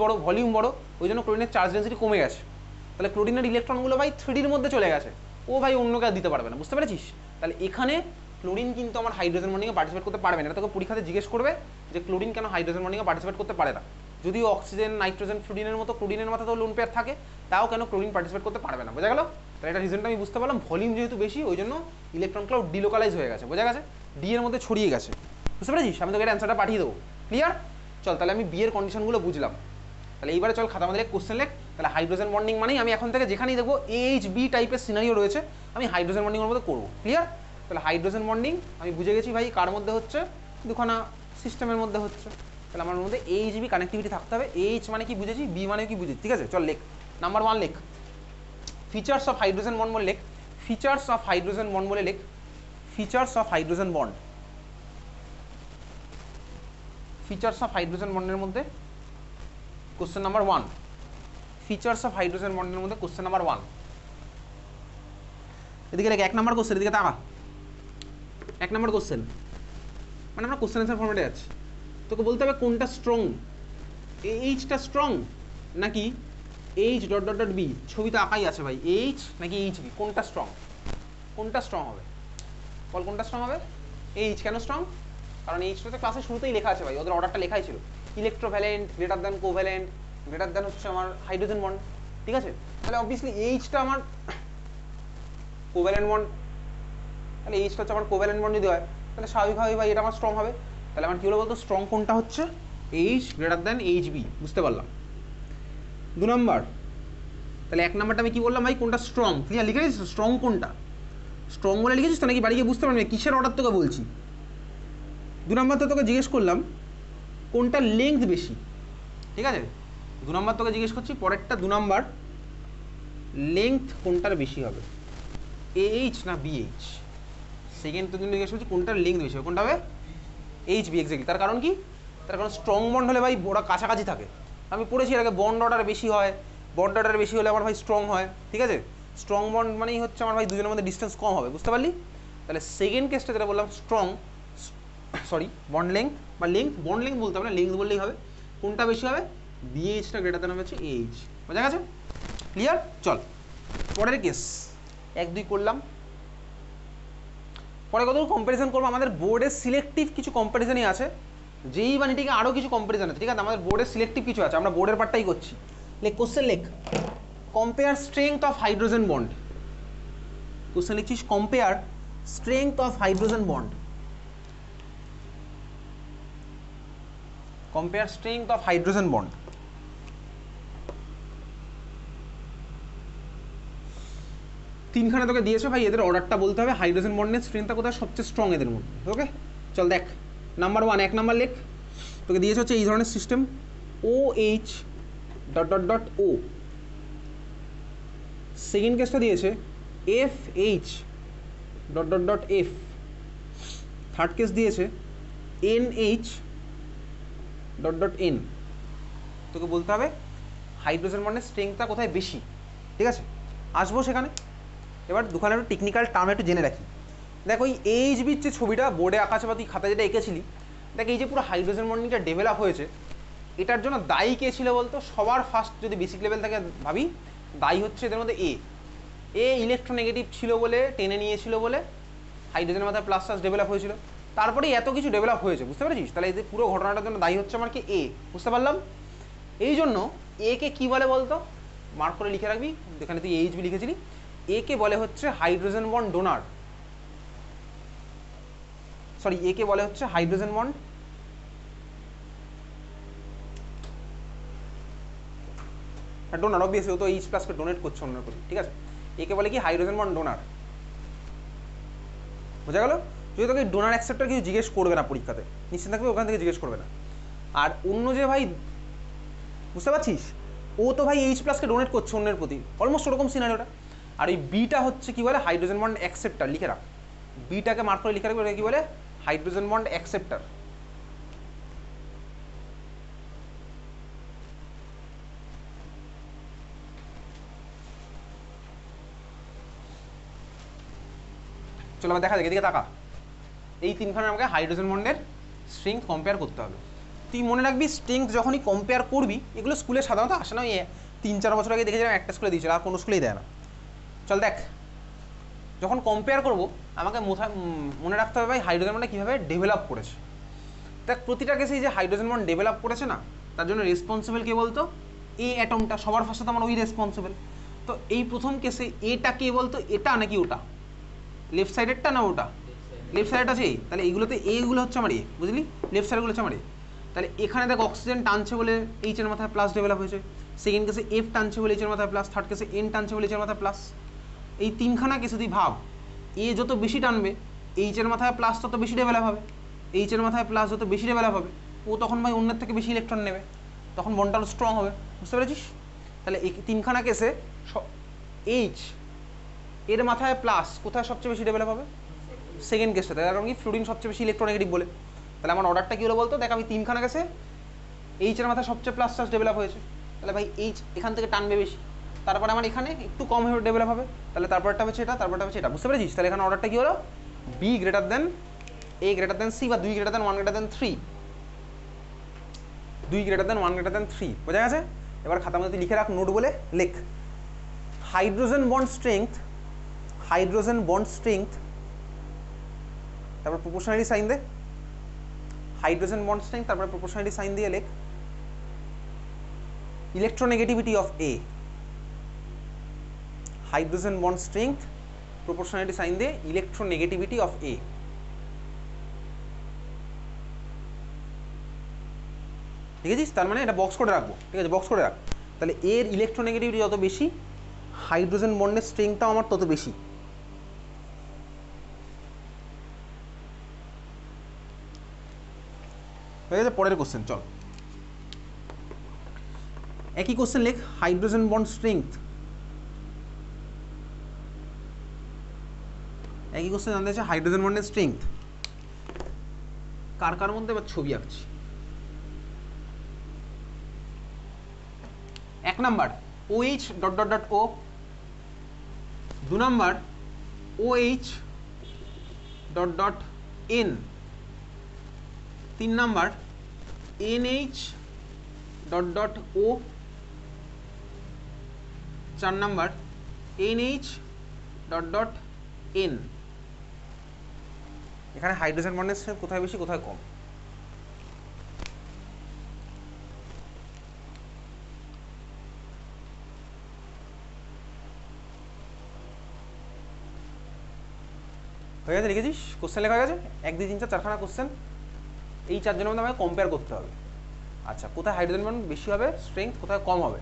বড়, ভলিউম বড়, ওই জন্য ক্লোরিনের চার্জ ডেন্সিটি কমে গেছে। তাহলে ক্লোরিনের ইলেকট্রনগুলো ভাই 3Dর মধ্যে চলে গেছে, ও ভাই অন্য কাজ দিতে পারবে না, বুঝতে পেরেছিস? তাহলে এখানে ক্লোরিন কিন্তু আমার হাইড্রোজেন বন্ডিংয়ে পার্টিসিপেট করতে পারবে না। এটা তোকে পরীক্ষাতে জিজ্ঞেস করবে যে ক্লোরিন কেন হাইড্রোজেন বন্ডিংয়ে পার্টিসিপেট করতে পারে না। যদিও অক্সিজেন, নাইট্রোজেন, ফ্লুরিনের মতো ক্লোরিনের মাথাতেও লোন পেয়ার থাকে, তাও কেন ক্লোরিন পার্টিসিপেট করতে পারবে না, বোঝা গেল? তাহলে এটা রিজনটা আমি বুঝতে পারলাম, ভলিউম যেহেতু বেশি ওই জন্য ইলেকট্রন ক্লাউড ডিলোকালাইজ হয়ে গেছে, বোঝা গেছে? ডি এর মধ্যে ছড়িয়ে গেছে, বুঝতে পেরেছিস? আমি তোকে অ্যান্সারটা পাঠিয়ে দেবো, ক্লিয়ার? চল তাহলে আমি বি এর কন্ডিশনগুলো বুঝলাম। তাহলে এইবারে চল খাতা আমাদের কোশ্চেন লেখ। তাহলে হাইড্রোজেন বন্ডিং মানেই আমি এখন থেকে যেখানেই দেখবো এইচ বি টাইপের সিনারিও রয়েছে আমি হাইড্রোজেন বন্ডিংয়ের মধ্যে করবো, ক্লিয়ার? তাহলে হাইড্রোজেন বন্ডিং আমি বুঝে গেছি ভাই কার মধ্যে হচ্ছে, দুখানা সিস্টেমের মধ্যে হচ্ছে। তাহলে আমার মধ্যে এইচ বি কানেক্টিভিটি থাকতে হবে। এইচ মানে কি বুঝেছি, বি মানে কি বুঝেছি, ঠিক আছে? চল লেখ, নাম্বার 1 লেখ, ফিচার্স অফ হাইড্রোজেন বন্ড বলে লেখ, ফিচার্স অফ হাইড্রোজেন বন্ড বলে লেখ, features of hydrogen bond, features of hydrogen বন্ডের মধ্যে question number 1, features of hydrogen বন্ডের মধ্যে কোশ্চেন নাম্বার 1। এদিকে লেখ 1 নাম্বার কোশ্চেন, এদিকে তাকা, 1 নাম্বার কোশ্চেন, মানে আমরা কোশ্চেন অ্যান্সার ফরম্যাটে যাচ্ছি। তোকে বলতে হবে কোনটা স্ট্রং, এইচটা স্ট্রং নাকি H dot dot dot B, ছবিতে আঁকাই আছে ভাই, এইচ নাকি এইচ বি, কোনটা স্ট্রং, কোনটা স্ট্রং হবে বল, কোনটা স্ট্রং হবে? এইচ। কেন স্ট্রং? কারণ এইচটা তো ক্লাসের শুরুতেই লেখা আছে ভাই, ওদের অর্ডারটা লেখাই ছিল, electrovalent greater than covalent greater than হচ্ছে আমার হাইড্রোজেন বন্ড, ঠিক আছে? তাহলে অবভিয়াসলি এইচটা আমার কোভ্যালেন্ট বন্ড, তাহলে এইচটা হচ্ছে আমার কোভ্যালেন্ট বন্ড যদি হয় তাহলে স্বাভাবিকভাবেই ভাই এটা আমার স্ট্রং হবে। তাহলে আমার কী হলো বলতো, স্ট্রং কোনটা হচ্ছে H greater than H B, বুঝতে পারলাম। 2 নম্বর, তাহলে 1 নাম্বারটা আমি কি বললাম ভাই, কোনটা স্ট্রং, ক্লিয়ার? লিখে দিয়েছিস স্ট্রং কোনটা, স্ট্রং বলে লিখেছিস তো নাকি বাড়ি গিয়ে বুঝতে পারবি কিসের অর্ডার তোকে বলছি? 2 নম্বর তো তোকে জিজ্ঞেস করলাম কোনটা লেংথ বেশি, ঠিক আছে? 2 নম্বর তোকে জিজ্ঞেস করছি, পরেরটা 2 নম্বর, লেংথ কোনটার বেশি হবে, এইচ না বিএইচ? সেকেন্ড তো জিজ্ঞেস করছি কোনটার লেংথ বেশি হবে, কোনটা হবে? H B, exactly. তার কারণ কি? তার কারণ স্ট্রং বন্ড হলে ভাই ওরা কাছাকাছি থাকে, আমি পড়েছি এর আগে, বন্ড অর্ডার বেশি হয়, বন্ড অর্ডার বেশি হলে আমার ভাই স্ট্রং হয়, ঠিক আছে? স্ট্রং বন্ড মানেই হচ্ছে আমার ভাই দুজনের মধ্যে ডিস্টেন্স কম হবে, বুঝতে পারলি? তাহলে সেকেন্ড কেসটা যেটা বললাম স্ট্রং, সরি বন্ড লেংথ বা লেংথ, বন্ড লেংথ বলতে হবে না, লেংথ বললেই হবে। কোনটা বেশি হবে? বিএইচটা গ্রেটার দ্যান হবে হচ্ছে এইচ, বোঝা গেছে? ক্লিয়ার? চল পরের কেস 1 2 করলাম, পরে কত কম্পারিজন করবো, আমাদের বোর্ডের সিলেক্টিভ কিছু কম্পারিজনই আছে, যেই বা নিটিকে আরও কিছু কম্পারিজন আছে, ঠিক আছে? আমাদের বোর্ডের সিলেক্টিভ কিছু আছে, আমরা বোর্ডের পার্টটাই করছি। লেখ কোশ্চেন, লেখ compare strength of hydrogen bond, question লিখছিস compare strength of hydrogen bond, compare strength of hydrogen bond. তিনখানা তোকে দিয়েছে ভাই, এদের অর্ডারটা বলতে হবে, হাইড্রোজেন বন্ডের স্ট্রেংথটা কোথায় সবচেয়ে স্ট্রং এদের মধ্যে, ওকে? চল দেখ, নাম্বার 1 1 নাম্বার লেখ, তোকে দিয়েছে হচ্ছে এই ধরনের system, O H dot dot dot O. Second কেসটা দিয়েছে F H dot dot dot F. Third case দিয়েছে N H dot dot N. তোকে বলতে হবে হাইড্রোজেন বন্ডের স্ট্রেংথটা কোথায় বেশি, ঠিক আছে? আসবো সেখানে। এবার দুখানে একটু টেকনিক্যাল টার্ম একটু জেনে রাখি। দেখ ওই এইচ বির যে ছবিটা বোর্ডে আঁকা আছে বা তুই খাতা যেটা এঁকেছিলি, দেখ এই যে পুরো হাইড্রোজেন বন্ডিংটা ডেভেলপ হয়েছে, এটার জন্য দায়ী কে ছিল বলতো? সবার ফার্স্ট যদি বেসিক লেভেল থেকে ভাবি, দায়ী হচ্ছে এদের মধ্যে এ ইলেকট্রোনেগেটিভ ছিল বলে, টেনে নিয়েছিল বলে হাইড্রোজেনের মাথায় প্লাস চার্জ ডেভেলপ হয়েছিল, তারপরেই এত কিছু ডেভেলপ হয়েছে, বুঝতে পেরেছিস? তাহলে এই পুরো ঘটনাটার জন্য দায়ী হচ্ছে আমার কি এ, বুঝতে পারলাম? এই জন্য এ কে কী বলে বলতো, মার্ক করে লিখে রাখবি, যেখানে তুই এইচ বি লিখেছিলি, এ কে বলে হচ্ছে হাইড্রোজেন বন্ড ডোনার, সরি এ কে বলে হচ্ছে হাইড্রোজেন বন্ড ডোনার, অবভিয়াসলি ও তো এইচ প্লাসকে ডোনেট করছে অন্য করে, ঠিক আছে? একে বলে কি হাইড্রোজেন বন্ড ডোনার, বোঝা গেল? যদি তোকে ডোনার অ্যাকসেপ্টার কিছু জিজ্ঞেস করবে না পরীক্ষাতে, নিশ্চিত থাকবে ওখান থেকে জিজ্ঞেস করবে না। আর অন্য যে ভাই, বুঝতে পারছিস, ও তো ভাই এইচ প্লাসকে ডোনেট করছে অন্যের প্রতি, অলমোস্ট ওরকম সিনারিওটা। আর এই বিটা হচ্ছে কি বলে, হাইড্রোজেন বন্ড অ্যাকসেপ্টার, লিখে রাখ, বিটাকে মার্ক করে লিখে রাখবে, কি বলে? Hydrogen bond acceptor. চলো আবার দেখা যাক, এদিকে তাকা, এই তিনখানে আমাকে হাইড্রোজেন বন্ডের স্ট্রেংথ কম্পেয়ার করতে হবে। তুই মনে রাখবি স্ট্রেংথ যখনই কম্পেয়ার করবি, এগুলো স্কুলে সাধারণত আসে না, ওই 3-4 বছর আগে দেখেছিলাম একটা স্কুলে দিয়েছিল, আর কোনো স্কুলেই দেয় না। চল দেখ, যখন কম্পেয়ার করব আমাকে মনে রাখতে হবে ভাই হাইড্রোজেন বন্ডটা কীভাবে ডেভেলপ করেছে। দেখ প্রতিটা কেসেই যে হাইড্রোজেন বন্ড ডেভেলপ করেছে না, তার জন্য রেসপন্সিবল কে বলতো? এ অ্যাটমটা, সবার ফার্স্টে তো আমার ওই রেসপন্সিবল। তো এই প্রথম কেসে এটা কে বলতো? এটা নাকি ওটা? লেফট সাইডেরটা না ওটা? লেফট সাইড আছে। তাহলে এইগুলোতে এইগুলো হচ্ছে আমার এ, বুঝলি? লেফট সাইডগুলো হচ্ছে আমার এ। তাহলে এখানে দেখ অক্সিজেন টানছে বলে এইচ এর মাথায় প্লাস ডেভেলপ হয়েছে, সেকেন্ড কেসে এফ টানছে বলে এইচ এর মাথায় প্লাস, থার্ড কেসে এন টানছে বলে এইচ এর মাথায় প্লাস। এই তিনখানা কেসে তুই ভাব, এ যত বেশি টানবে এইচ এর মাথায় প্লাস তত বেশি ডেভেলপ হবে, এইচ এর মাথায় প্লাস যত বেশি ডেভেলপ হবে ও তখন ভাই অন্যের থেকে বেশি ইলেকট্রন নেবে, তখন বন্ডটা স্ট্রং হবে। বুঝতে পেরেছিস? তাহলে এই তিনখানা কেসে এইচ এর মাথায় প্লাস কোথায় সবচেয়ে বেশি ডেভেলপ হবে? সেকেন্ড কেসটাতে, কারণ কি ফ্লুরিন সবচেয়ে বেশি ইলেকট্রোনেগেটিভ বলে। তাহলে আমার অর্ডারটা কী হলো বলতো? দেখ আমি তিনখানা কেসে এইচ এর মাথায় সবচেয়ে প্লাস চার্জ ডেভেলপ হয়েছে, তাহলে ভাই এইচ এখান থেকে টানবে বেশি, তারপরে আমার এখানে একটু কম হয়ে ডেভেলপ হবে, তাহলে তারপরটা হচ্ছে এটা, তারপরটা হচ্ছে এটা। বুঝতে পেরেছিস? তাহলে এখানে অর্ডারটা কী হলো? বি গ্রেটার দেন এ গ্রেটার দেন সি, বা 2 greater than 1 greater than 3, 2 greater than 1 greater than 3। বোঝা গেছে? এবার খাতার মধ্যে লিখে রাখ, নোট বলে লেখ। Hydrogen bond strength, hydrogen bond strength, তারপর প্রপোর্শনালি সাইন দে, হাইড্রোজেন বন্ড স্ট্রেংথ, তারপর প্রপোর্শনালি সাইন দিয়ে লেখ electronegativity of A, hydrogen bond strength, proportionality sign দিয়ে ইলেকট্রোনেগেটিভিটি অফ এ। ঠিক আছে? তার মানে এটা বক্স করে রাখবো, ঠিক আছে? বক্স করে রাখ। তাহলে এর ইলেকট্রোনেগেটিভিটি যত বেশি, হাইড্রোজেন বন্ডের স্ট্রেংথটাও আমার তত বেশি। হয়ে গেছে? পরের কোশ্চেন চল, একই কোশ্চেন লেখ, হাইড্রোজেন বন্ড স্ট্রেংথ, একই কোশ্চেন জানতে চাইছে হাইড্রোজেন বন্ডের স্ট্রেংথ। কার কার মধ্যে এবার ছবি আঁকছি। 1 number OH dot dot dot O, 2 number OH dot dot N, 3 number NH dot dot O, 4 number NH dot dot N. এখানে হাইড্রোজেন বন্ডের স্ট্রেংথ কোথায় বেশি কোথায় কম? হয়ে গেছে? লিখেছিস? কোশ্চেন লেখা হয়ে গেছে? 1 2 3 4 4খানা কোশ্চেন, এই 4 জনের মধ্যে আমাকে কম্পেয়ার করতে হবে। আচ্ছা, কোথায় হাইড্রোজেন বন্ড বেশি হবে স্ট্রেংথ, কোথায় কম হবে?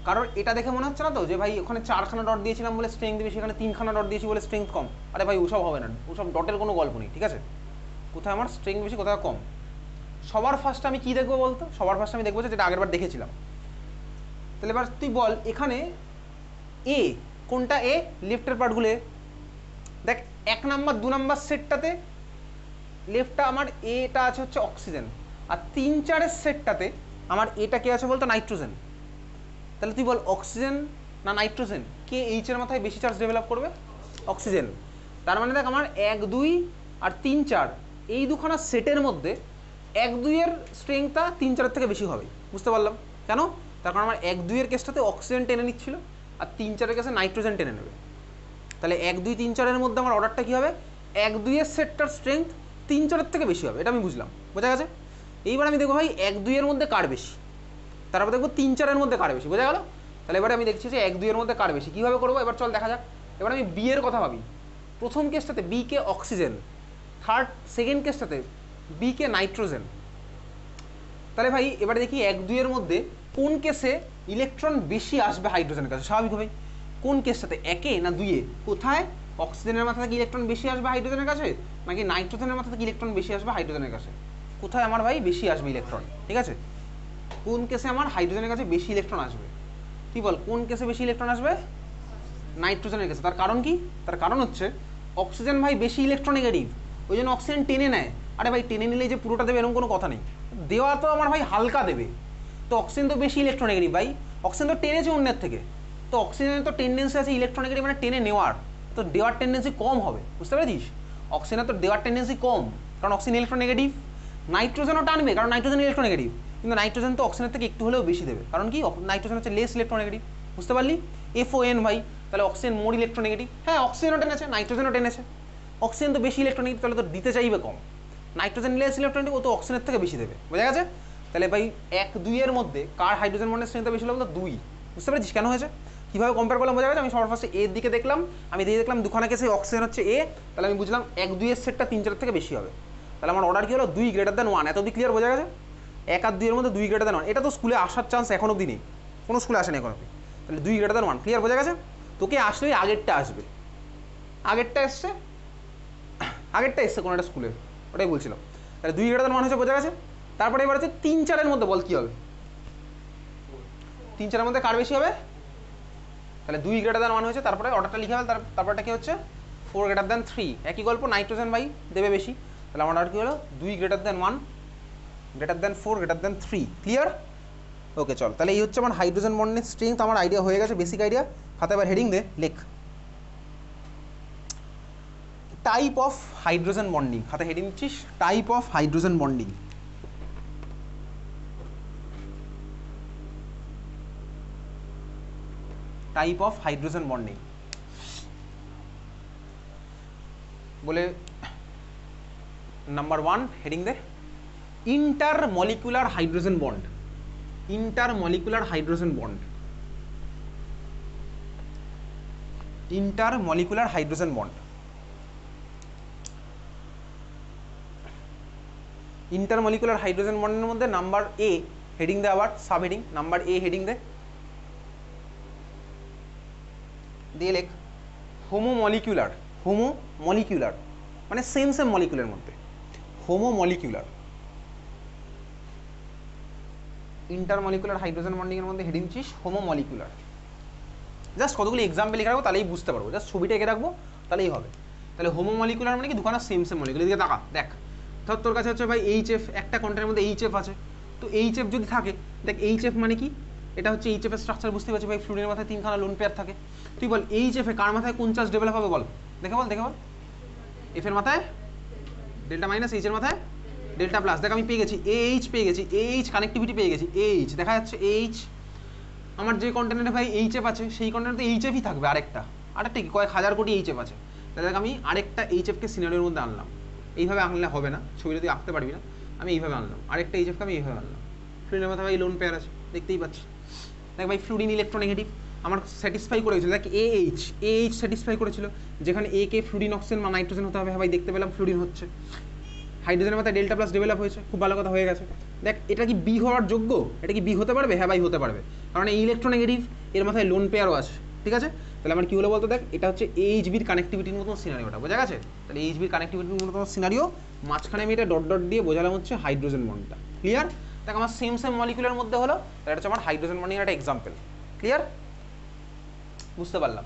কারণ এটা দেখে মনে হচ্ছে না তো যে ভাই ওখানে 4খানা ডট দিয়েছিলাম বলে স্ট্রেংথ বেশি, এখানে 3খানা ডট দিয়েছি বলে স্ট্রেংথ কম। আরে ভাই ওসব হবে না, ওসব ডটের কোনো গল্প নেই। ঠিক আছে? কোথায় আমার স্ট্রেংথ বেশি কোথায় কম? সবার ফার্স্টে আমি কি দেখবো বলতো? সবার ফার্স্টে আমি দেখবো যেটা আগেরবার দেখেছিলাম। তাহলে এবার তুই বল এখানে এ কোনটা? এ লেফটের পার্টগুলো দেখ, 1 নাম্বার 2 নাম্বার সেটটাতে লেফটটা আমার এটা আছে হচ্ছে অক্সিজেন, আর 3 4-এর সেটটাতে আমার এটা কে আছে বলতো? নাইট্রোজেন। তাহলে তুই বল অক্সিজেন না নাইট্রোজেন, কে এইচ এর মাথায় বেশি চার্জ ডেভেলপ করবে? অক্সিজেন। তার মানে দেখ আমার 1 2 আর 3 4 এই দুখানা সেটের মধ্যে 1 2 এর স্ট্রেংথটা 3 4-এর থেকে বেশি হবে। বুঝতে পারলাম কেন? তার কারণ আমার 1 2 এর কেসটাতে অক্সিজেন টেনে নিচ্ছিল, আর 3 4-এর কেসে নাইট্রোজেন টেনে নেবে। তাহলে 1 2 3 4-এর মধ্যে আমার অর্ডারটা কী হবে? 1 2 এর সেটটার স্ট্রেংথ 3 4-এর থেকে বেশি হবে, এটা আমি বুঝলাম। বোঝা গেছে? এইবার আমি দেখবো ভাই 1 2 এর মধ্যে কার বেশি, তারপর দেখবো 3 4-এর মধ্যে কার বেশি। বোঝা গেল? তাহলে এবারে আমি দেখছি যে 1 2 এর মধ্যে কার বেশি, কীভাবে করবো এবার চল দেখা যাক। এবার আমি বি এর কথা ভাবি। প্রথম কেসটাতে বি কে অক্সিজেন, সেকেন্ড কেসটাতে বি কে নাইট্রোজেন। তাহলে ভাই এবারে দেখি 1 2 এর মধ্যে কোন কেসে ইলেকট্রন বেশি আসবে হাইড্রোজেনের কাছে। স্বাভাবিকভাবে কোন কেসটাতে, 1-এ না 2-এ? কোথায় অক্সিজেনের মাথা থেকে ইলেকট্রন বেশি আসবে হাইড্রোজেনের কাছে, নাকি নাইট্রোজেনের মাথা থেকে ইলেকট্রন বেশি আসবে হাইড্রোজেনের কাছে? কোথায় আমার ভাই বেশি আসবে ইলেকট্রন? ঠিক আছে? কোন কেসে আমার হাইড্রোজেনের কাছে বেশি ইলেকট্রন আসবে? তুই বল কোন কেসে বেশি ইলেকট্রন আসবে? নাইট্রোজেনের কাছে। তার কারণ কি? তার কারণ হচ্ছে অক্সিজেন ভাই বেশি ইলেকট্রোনেগেটিভ, ওই জন্য অক্সিজেন টেনে নেয়। আরে ভাই টেনে নিলে যে পুরোটা দেবে এরকম কোনো কথা নেই, দেওয়া তো আমার ভাই হালকা দেবে। তো অক্সিজেন তো বেশি ইলেকট্রোনেগেটিভ ভাই, অক্সিজেন তো টেনেছে অন্যের থেকে, তো অক্সিজেনের তো টেন্ডেন্সি আছে ইলেকট্রোনেগেটিভ মানে টেনে নেওয়ার, তো দেওয়ার টেন্ডেন্সি কম হবে। বুঝতে পেরেছিস? অক্সিজেনের তো দেওয়ার টেন্ডেন্সি কম, কারণ অক্সিজেন ইলেকট্রোনেগেটিভ। নাইট্রোজেনও টানবে, কারণ নাইট্রোজেন ইলেকট্রোনেগেটিভ, কিন্তু নাইট্রোজেন তো অক্সিজেনের থেকে একটু হলেও বেশি দেবে, কারণ কি নাইট্রোজেন হচ্ছে লেস ইলেকট্রোনেগেটিভ, বুঝতে পারলি? FON ভাই, তাহলে অক্সিজেন মোর ইলেকট্রোনেগেটিভ। হ্যাঁ অক্সিজেনও টেনেছে, নাইট্রোজেনও টেনেছে, অক্সিজেন তো বেশি ইলেকট্রোনেগেটিভ, তাহলে তো দিতে চাইবে কম। নাইট্রোজেন লেস ইলেকট্রোনেগেটিভ, ও তো অক্সিজেনের থেকে বেশি দেবে, বোঝা গেছে? তাহলে ভাই 1-2 এর মধ্যে কার হাইড্রোজেন বন্ডের স্ট্রেংথটা বেশি হলো? বলতো 2। বুঝতে পেরেছিস কেন হয়েছে? কীভাবে কম্পেয়ার করলাম বোঝা গেছে? আমি সবার ফার্স্টে এর দিকে দেখলাম, আমি দিয়ে দেখলাম দুখানা কেসে অক্সিজেন হচ্ছে A, তাহলে আমি বুঝলাম 1-2 এর সেটটা 3-4 থেকে বেশি হবে। তাহলে আমার অর্ডার কী হলো? 2 > 1। এত অব্দি ক্লিয়ার বোঝা গেছে? 1 আর 2 এর মধ্যে 2 > 1। এটা তো স্কুলে আসার চান্স এখন অব্দি নেই, কোনো স্কুলে আসেনি এখন অব্দি। তাহলে 2 > 1 ক্লিয়ার বোঝা গেছে? তোকে আসলেই আগেরটা আসবে, আগেরটা এসছে কোনো একটা স্কুলে, ওটাই বলছিলাম। তাহলে 2 > 1 হচ্ছে, বোঝা গেছে? তারপরে এবার হচ্ছে 3-4 এর মধ্যে বল কী হবে? 3-4 এর মধ্যে কার বেশি হবে? তাহলে 2 > 1 হয়েছে, তারপরে অর্ডারটা লিখে হবে, তারপরটা কি হচ্ছে? 4 > 3। একই গল্প, নাইট্রোজেন ভাই দেবে বেশি, তাহলে আমার অর্ডার কী হলো? 2 > 1 4 > 3। ক্লিয়ার? ওকে চল, তাহলে এই হচ্ছে আমার হাইড্রোজেন বন্ডের স্ট্রেংথ, আমার আইডিয়া হয়ে গেছে, বেসিক আইডিয়া। খাতা এবার হেডিং দে, লেখ টাইপ অফ হাইড্রোজেন বন্ডিং। খাতা হেডিং দিচ্ছিস type of hydrogen bonding. Type of hydrogen bonding বলে নাম্বার 1 হেডিং দে intermolecular hydrogen bond. Intermolecular hydrogen bond, intermolecular hydrogen bond. Intermolecular hydrogen বন্ডের মধ্যে নাম্বার A হেডিং দে, আবার sub heading number A heading দে, দিয়ে লেখ হোমোমলিকুলার। হোমোমলিকুলার মানে সেম মলিকুলের মধ্যে, হোমোমলিকুলার। ইন্টারমলিকুলার হাইড্রোজেন বন্ডিংয়ের মধ্যে হেডিং দিচ্ছিস হোমোমলিকুলার। জাস্ট কতগুলো এক্সাম্পল লিখে রাখবো, তাহলেই বুঝতে পারবো, জাস্ট ছবিটা এঁকে রাখবো তাহলেই হবে। তাহলে হোমোমলিকুলার মানে কি? দুখানা সেম মলিকুল। এদিকে তাকা, দেখ ধর তোর কাছে হচ্ছে ভাই HF, একটা কন্টেনের মধ্যে HF আছে, তো HF যদি থাকে, দেখ HF মানে কি? এটা হচ্ছে HF এর স্ট্রাকচার, বুঝতে পারছি ভাই, ফ্লুইডের মাথায় 3খানা লোন পেয়ার থাকে। তুই বল HF এ কার মাথায় কোন চার্জ ডেভেলপ হবে? বল, দেখে বল। F এর মাথায় ডেল্টা মাইনাস, H এর মাথায় ডেল্টা প্লাস। দেখ আমি পেয়ে গেছি AH, পেয়ে গেছি AH, কানেক্টিভিটি পেয়ে গেছি AH, দেখা যাচ্ছে AH। আমার যে কন্টেনারে ভাই HF আছে, সেই কন্টেনারে HFই থাকবে, আরেকটা কি কয়েক হাজার কোটি HF আছে। তাহলে দেখ আমি আরেকটা HFকে সিনারিওর মধ্যে আনলাম, এইভাবে আনলে হবে না, ছবি যদি আঁকতে পারবি না, আমি এইভাবে আনলাম, আরেকটা HFকে আমি এইভাবে আনলাম। ফ্লুইডের মাথায় ভাই লোন পেয়ার আছে, দেখতেই পাচ্ছি। দেখ ভাই ফ্লুইড ইলেকট্রোনেগেটিভ আমার স্যাটিসফাই করেছিল, দেখ AH স্যাটিসফাই করেছিল, যেখানে A কে ফ্লুইডিন অক্সিজেন বা নাইট্রোজেন হতে হবে। হ্যাঁ ভাই দেখতে পেলাম ফ্লুইডিন হচ্ছে, হাইড্রোজেনের মাথায় ডেল্টা প্লাস ডেভেলপ হয়েছে, খুব ভালো কথা হয়ে গেছে। দেখ এটা কি বি হওয়ার যোগ্য? এটা কি বি হতে পারবে? হ্যাঁ ভাই হতে পারবে, কারণ এই ইলেকট্রোনেগেটিভ, এর মাথায় লোন পেয়ারও আছে, ঠিক আছে? তাহলে আমার কি হলো বলতো? দেখ এটা হচ্ছে এইচবির কানেক্টিভিটির মতো সিনারিওটা, বোঝা গেছে? তাহলে এইচবির কানেক্টিভিটির মতো সিনারিও, মাঝখানে আমি এটা ডট ডট দিয়ে বোঝালাম হচ্ছে হাইড্রোজেন বন্ডটা। ক্লিয়ার? দেখ আমার সেম মলিকুলার মধ্যে হলো, এটা হচ্ছে আমার হাইড্রোজেন বন্ডিং একটা এক্সাম্পল। ক্লিয়ার? বুঝতে পারলাম,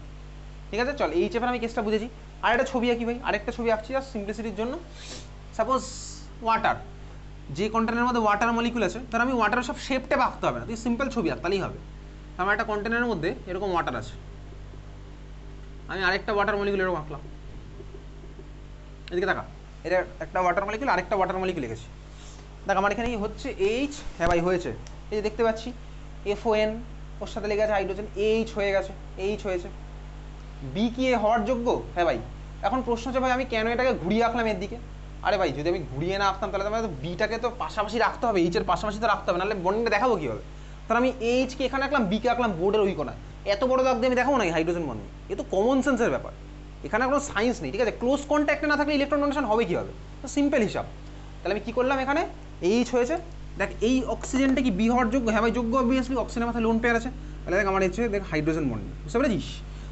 ঠিক আছে? চল এইচএফ এর আমি কেসটা বুঝেছি। আর একটা ছবি আঁকি ভাই, আরেকটা ছবি আঁকছি জাস্ট সিম্পলিসিটির জন্য। সাপোজ ওয়াটার, যে কন্টেনারের মধ্যে ওয়াটার মলিকুল আছে, তার আমি ওয়াটারের সব শেপটা আঁকতে হবে না, তুই সিম্পল ছবি আঁক তাহলেই হবে। আমার একটা কন্টেনারের মধ্যে এরকম ওয়াটার আছে, আমি আরেকটা ওয়াটার মলিকুল এরকম আঁকলাম, এদিকে দেখা, এটা একটা ওয়াটার মলিকুল, আরেকটা ওয়াটার মলিকুল লিখেছি। দেখ আমার এখানে হচ্ছে এইচ, হ্যাঁ ভাই হয়েছে, এই যে দেখতে পাচ্ছি FON, ওর সাথে লেগে আছে হাইড্রোজেন, এইচ হয়ে গেছে, এইচ হয়েছে। বি কি এ হওয়ার যোগ্য? হ্যাঁ ভাই। এখন প্রশ্ন হচ্ছে ভাই আমি কেন এটাকে ঘুরিয়ে আঁকলাম এর দিকে? আরে ভাই যদি আমি ঘুরিয়ে না আঁকতাম তাহলে তো বিটাকে তো পাশাপাশি রাখতে হবে, এইচের পাশাপাশি তো রাখতে হবে, নাহলে বন্ডিংটা দেখাবো কীভাবে? তাহলে আমি এইচকে এখানে আঁকলাম, বিকে আঁকলাম বোর্ডের ওই কোনায়, এত বড় দাগ দিয়ে আমি দেখাবো না হাইড্রোজেন বন্ডিং? এ তো কমন সেন্সের ব্যাপার, এখানে কোনো সায়েন্স নেই, ঠিক আছে? ক্লোজ কন্ট্যাক্টে না থাকলে ইলেকট্রন ডোনেশন হবে কীভাবে? তো সিম্পল হিসাব। তাহলে আমি কী করলাম, এখানে এইচ হয়েছে, দেখ এই অক্সিজেনটা কি বি হওয়ার যোগ্য? হ্যাঁ ভাই যোগ্য, অবভিয়াসলি অক্সিজেনের মাথায় লোন পেয়ার আছে, তাহলে দেখ আমার হচ্ছে দেখ হাইড্রোজেন বন্ডিং, বুঝতে পেরেছিস?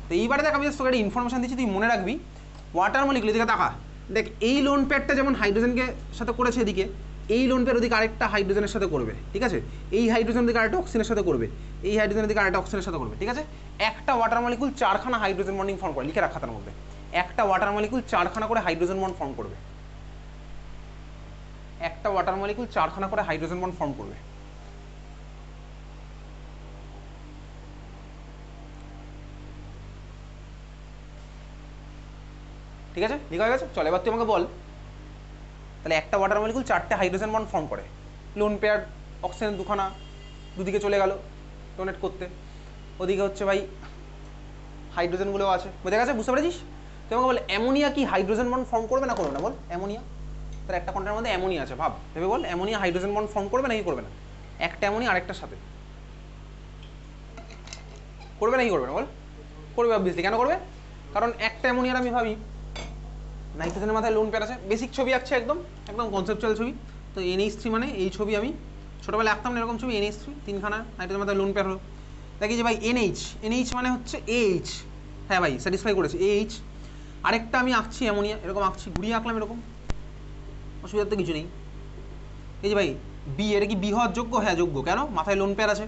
তো এইবারে দেখ আমি জাস্ট তোকে একটা ইনফরমেশন দিচ্ছি, তুই মনে রাখবি ওয়াটার মলিকুল, এদিকে তাকা, দেখ এই লোন পেয়ারটা যেমন হাইড্রোজেনকে সাথে করেছে এদিকে, এই লোন পেয়ার ওদিকে আরেকটা হাইড্রোজেনের সাথে করবে, ঠিক আছে? এই হাইড্রোজেন দিকে আরেকটা অক্সিজেনের সাথে করবে, এই হাইড্রোজেনের দিকে আরেকটা অক্সিজেনের সাথে করবে, ঠিক আছে? একটা ওয়াটার মলিকুল 4খানা হাইড্রোজেন বন্ডিং ফর্ম করে, লিখে রাখা তার মধ্যে একটা ওয়াটার মলিকুল 4খানা করে হাইড্রোজেন বন্ড ফর্ম করবে, একটা ওয়াটার মলিকুল 4খানা করে হাইড্রোজেন বন্ড ফর্ম করবে। ঠিক আছে, লেখা হয়ে গেছে। চল এবার তুই আমাকে বল তাহলে একটা ওয়াটার মলিকুল 4টে হাইড্রোজেন বন্ড ফর্ম করে। লোন পেয়ার অক্সিজেন দুখানা দুদিকে চলে গেল ডোনেট করতে, ওদিকে হচ্ছে ভাই হাইড্রোজেনগুলো আছে, বোঝা গেছে? বুঝতে পেরেছিস? তো আমাকে বল অ্যামোনিয়া কি হাইড্রোজেন বন্ড ফর্ম করবে না করবে না? বল অ্যামোনিয়া, তার একটা কন্টেন্টের মধ্যে অ্যামোনিয়া আছে, ভাব ভেবে বল অ্যামোনিয়া হাইড্রোজেন বন্ড ফর্ম করবে নাকি করবে না? একটা অ্যামোনিয়া আরেকটার সাথে করবে নাকি করবে না? বল করবে অবভিয়াসলি। কেন করবে? কারণ একটা অ্যামোনিয়ার আমি ভাবি নাইট্রোজেনের মাথায় লোন পেয়ার আছে, বেসিক ছবি আঁকছে একদম একদম কনসেপচুয়াল ছবি। তো NH3 মানে এই ছবি আমি ছোটোবেলায় আঁকতাম না এরকম ছবি, NH3 তিনখানা নাইট্রোজেনের মাথায় লোন পেয়ার হলো। দেখি যে ভাই NH মানে হচ্ছে AH, হ্যাঁ ভাই স্যাটিসফাই করেছে AH। আরেকটা আমি আঁকছি অ্যামোনিয়া, এরকম আঁকছি, ঘুরিয়ে আঁকলাম এরকম, অসুবিধার তো কিছু নেই। এই যে ভাই বি, এটা কি বি হওয়ার যোগ্য? হ্যাঁ যোগ্য। কেন? মাথায় লোন পেয়ার আছে।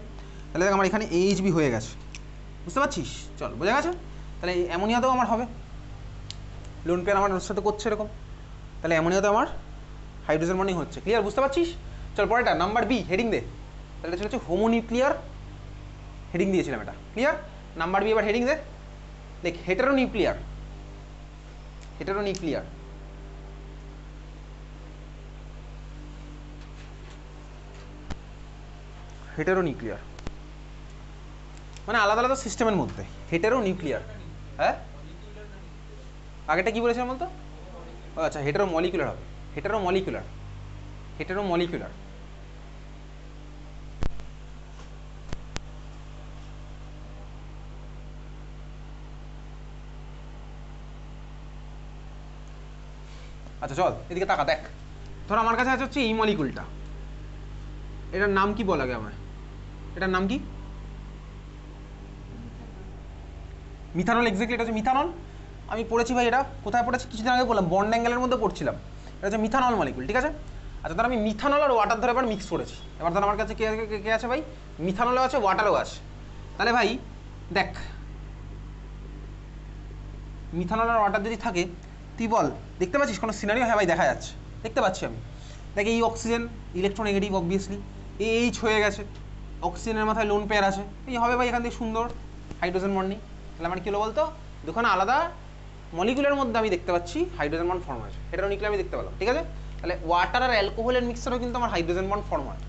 তাহলে দেখ আমার এখানে AHB হয়ে গেছে, বুঝতে পারছিস? চল বোঝা গেছে? তাহলে অ্যামোনিয়াতেও আমার হবে, লোন পেয়ার আমার ওর সাথে করছে এরকম, তাহলে অ্যামোনিয়াতে আমার হাইড্রোজেন বন্ডিং হচ্ছে। ক্লিয়ার? বুঝতে পারছিস? চল পরেরটা নাম্বার বি, হেডিং দে। তাহলে এটা হচ্ছে হোমোনিউক্লিয়ার, হেডিং দিয়েছিলাম এটা। ক্লিয়ার? নাম্বার বি এবার হেডিং দে। দেখ হেটেরোনিউক্লিয়ার, হেটেরোনিউক্লিয়ার হেটেরোনিউক্লিয়ার মানে আলাদা আলাদা সিস্টেমের মধ্যে হেটেরোনিউক্লিয়ার। হ্যাঁ আগেটা কি বলেছিলাম বলতো? ও আচ্ছা হেটেরোমলিকুলার হবে, হেটেরোমলিকুলার, হেটেরোমলিকুলার। আচ্ছা চল এদিকে তাকা, দেখ ধর আমার কাছে আছে হচ্ছে এই মলিকুলটা, এটার নাম কি বলা গে আমায়? এটার নাম কি? মিথানল। এক্স্যাক্টলি, এটা হচ্ছে মিথানল। আমি পড়েছি ভাই, এটা কোথায় পড়েছি কিছুদিন আগে বললাম, বন্ড অ্যাঙ্গেলের মধ্যে পড়ছিলাম। এটা হচ্ছে মিথানল মলিকুল, ঠিক আছে? আচ্ছা ধর আমি মিথানল আর ওয়াটার ধরে এবার মিক্স করেছি। এবার ধর আমার কাছে কে আছে ভাই? মিথানলও আছে, ওয়াটারও আছে। তাহলে ভাই দেখ মিথানল আর ওয়াটার যদি থাকে, তুই বল দেখতে পাচ্ছিস কোনো সিনারিও? হ্যাঁ ভাই দেখা যাচ্ছে, দেখতে পাচ্ছি আমি। দেখ এই অক্সিজেন ইলেকট্রোনেগেটিভ অবভিয়াসলি, এইচ হয়ে গেছে, অক্সিজেনের মাথায় লোন পেয়ার আছে, এই হবে ভাই এখান থেকে সুন্দর হাইড্রোজেন বন্ডিং। তাহলে আমার কী হলো বলতো? দুখানা আলাদা মলিকুলের মধ্যে আমি দেখতে পাচ্ছি হাইড্রোজেন বন্ড ফর্ম হয়েছে, হেটেরোনিউক্লিয়ার আমি দেখতে পেলাম, ঠিক আছে? তাহলে ওয়াটার আর অ্যালকোহলের মিক্সারও কিন্তু আমার হাইড্রোজেন বন্ড ফর্ম হয়,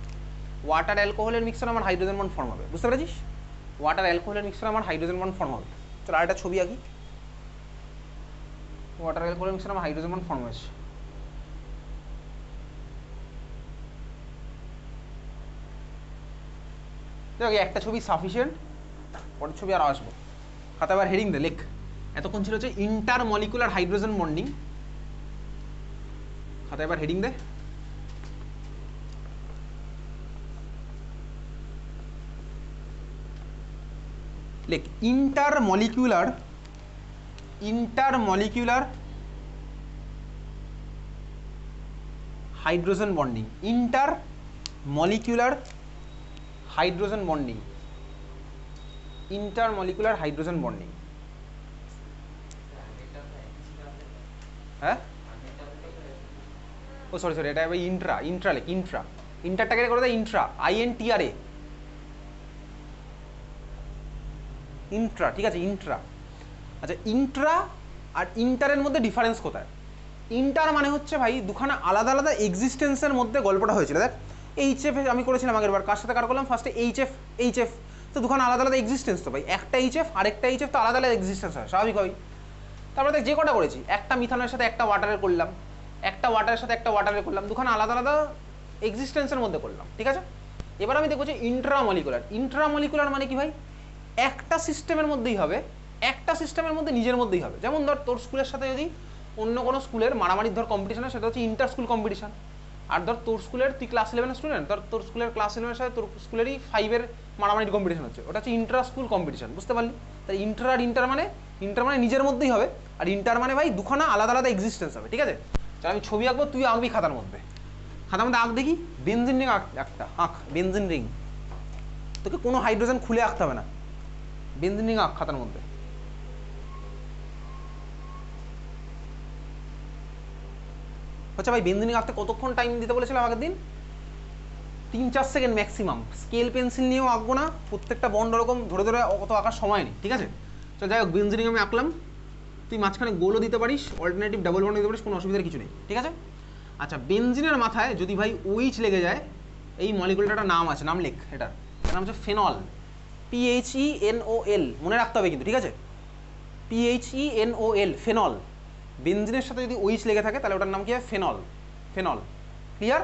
ওয়াটার অ্যালকোহলের মিক্সার আমার হাইড্রোজেন বন্ড ফর্ম হবে, বুঝতে পেরেছিস? ওয়াটার অ্যালকোহলের মিক্সার আমার হাইড্রোজেন বন্ড ফর্ম হবে। চলো আরেকটা ছবি আঁকি, ওয়াটার অ্যালকোহলের মিক্সার আমার হাইড্রোজেন বন্ড ফর্ম হয়েছে। দেখ একটা ছবি সাফিসিয়েন্ট, পরের ছবি আর আসবো। খাতা এবার হেডিং দে, লেখ। এতক্ষণ ছিল হচ্ছে ইন্টার মলিকুলার হাইড্রোজেন বন্ডিং, খাতা এবার হেডিং দে। লেখ inter molecular hydrogen bonding, inter molecular hydrogen bonding, inter molecular hydrogen bonding. হ্যাঁ ও সরি এটা এবার ইন্ট্রা লেখ, ইন্টারটাকে করে দেয় ইন্ট্রা, INTRA, ইন্ট্রা, ঠিক আছে? ইন্ট্রা। আচ্ছা ইন্ট্রা আর ইন্টারের মধ্যে ডিফারেন্স কোথায়? ইন্টার মানে হচ্ছে ভাই দুখানা আলাদা আলাদা এক্সিস্টেন্সের মধ্যে গল্পটা হয়েছিল। দেখ HF আমি করেছিলাম আগের বার, কার সাথে কার করলাম? ফার্স্টে HF, তো দুখানা আলাদা আলাদা এক্সিস্টেন্স তো ভাই, একটা HF আরেকটা HF তো আলাদা আলাদা এক্সিস্টেন্স হয় স্বাভাবিকভাবেই। তারপরে দেখ যে কটা করেছি, একটা মিথানলের সাথে একটা ওয়াটারের করলাম, একটা ওয়াটারের সাথে একটা ওয়াটারের করলাম, দুখানা আলাদা আলাদা এক্সিস্টেন্সের মধ্যে করলাম, ঠিক আছে? এবার আমি দেখবো যে ইন্ট্রামলিকুলার মানে কি ভাই? একটা সিস্টেমের মধ্যেই হবে, একটা সিস্টেমের মধ্যে নিজের মধ্যেই হবে। যেমন ধর তোর স্কুলের সাথে যদি অন্য কোনো স্কুলের মারামারির ধর কম্পিটিশন হয়, সেটা হচ্ছে ইন্টার স্কুল কম্পিটিশন। আর ধর তোর স্কুলের, তুই ক্লাস 11 স্টুডেন্ট, ধর তোর স্কুলের ক্লাস 11 সাথে তোর স্কুলেরই 5-এর মারামারির কম্পিটিশন হচ্ছে, ওটা হচ্ছে ইন্ট্রা স্কুল কম্পিটিশন, বুঝতে পারলি? তাই ইন্টার মানে নিজের মধ্যেই হবে, আর ইন্টার মানে ভাই দুখানা আলাদা আলাদা এক্সিস্টেন্স হবে, ঠিক আছে? চল আমি ছবি আঁকবো, তুই আঁকবি খাতার মধ্যে আঁক দেখি। বেনজিন রিং একটা আঁক, বেনজিন রিং। তোকে কোনো হাইড্রোজেন খুলে আঁকতে হবে না, বেনজিন রিং আঁক খাতার মধ্যে। আচ্ছা ভাই বেনজিন রিং আঁকতে কতক্ষণ টাইম দিতে বলেছিলাম আগের দিন? 3-4 সেকেন্ড ম্যাক্সিমাম। স্কেল পেন্সিল নিয়েও আঁকবো না, প্রত্যেকটা বন্ড ওরকম ধরে ধরে অত আঁকার সময় নেই, ঠিক আছে? চল যাই হোক, বেনজিন রিং আমি আঁকলাম, তুই মাঝখানে গোলও দিতে পারিস, অল্টারনেটিভ ডাবল বন্ড দিতে পারিস, কোনো অসুবিধার কিছু নেই, ঠিক আছে? আচ্ছা, বেনজিনের মাথায় যদি ভাই ওইচ লেগে যায়, এই মলিকুলটার একটা নাম আছে, নাম লেখ, এটার নাম হচ্ছে ফেনল, PHENOL, মনে রাখতে হবে কিন্তু, ঠিক আছে? PHENOL, phenol. বেনজিনের সাথে যদি ওইচ লেগে থাকে তাহলে ওটার নাম কি হয়? ফেনল। Phenol, clear?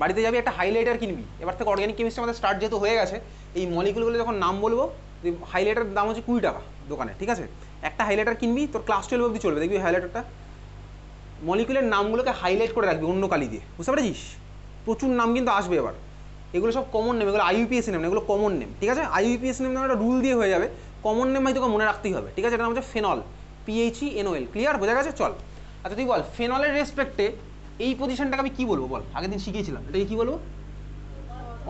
বাড়িতে যাবি, একটা হাইলাইটার কিনবি, এবার থেকে অর্গানিক কেমিস্ট্রি আমাদের স্টার্ট যেহেতু হয়ে গেছে, এই মলিকুলগুলো যখন নাম বলবো, হাইলাইটারের দাম হচ্ছে 20 টাকা দোকানে, ঠিক আছে? একটা হাইলাইটার কিনবি, তোর ক্লাস 12 অবধি চলবে, দেখবি হাইলাইটারটা মলিকুলের নামগুলোকে হাইলাইট করে রাখবি অন্য কালি দিয়ে, বুঝতে পেরেছিস? প্রচুর নাম কিন্তু আসবে এবার, এগুলো সব কমন নেম, এগুলো IUPAC নেম, এগুলো কমন নেম, ঠিক আছে? IUPAC নেম একটা রুল দিয়ে হয়ে যাবে, কমন নেম ভাই তোকে মনে রাখতেই হবে, ঠিক আছে? এটা নাম হচ্ছে ফেনল, PHENOL, ক্লিয়ার? বোঝা গেছে? চল, আচ্ছা তুই বল ফেনলের রেসপেক্টে এই পজিশনটাকে আমি কি বলবো বল, আগের দিন শিখিয়েছিলাম, এটাকে কি বলবো?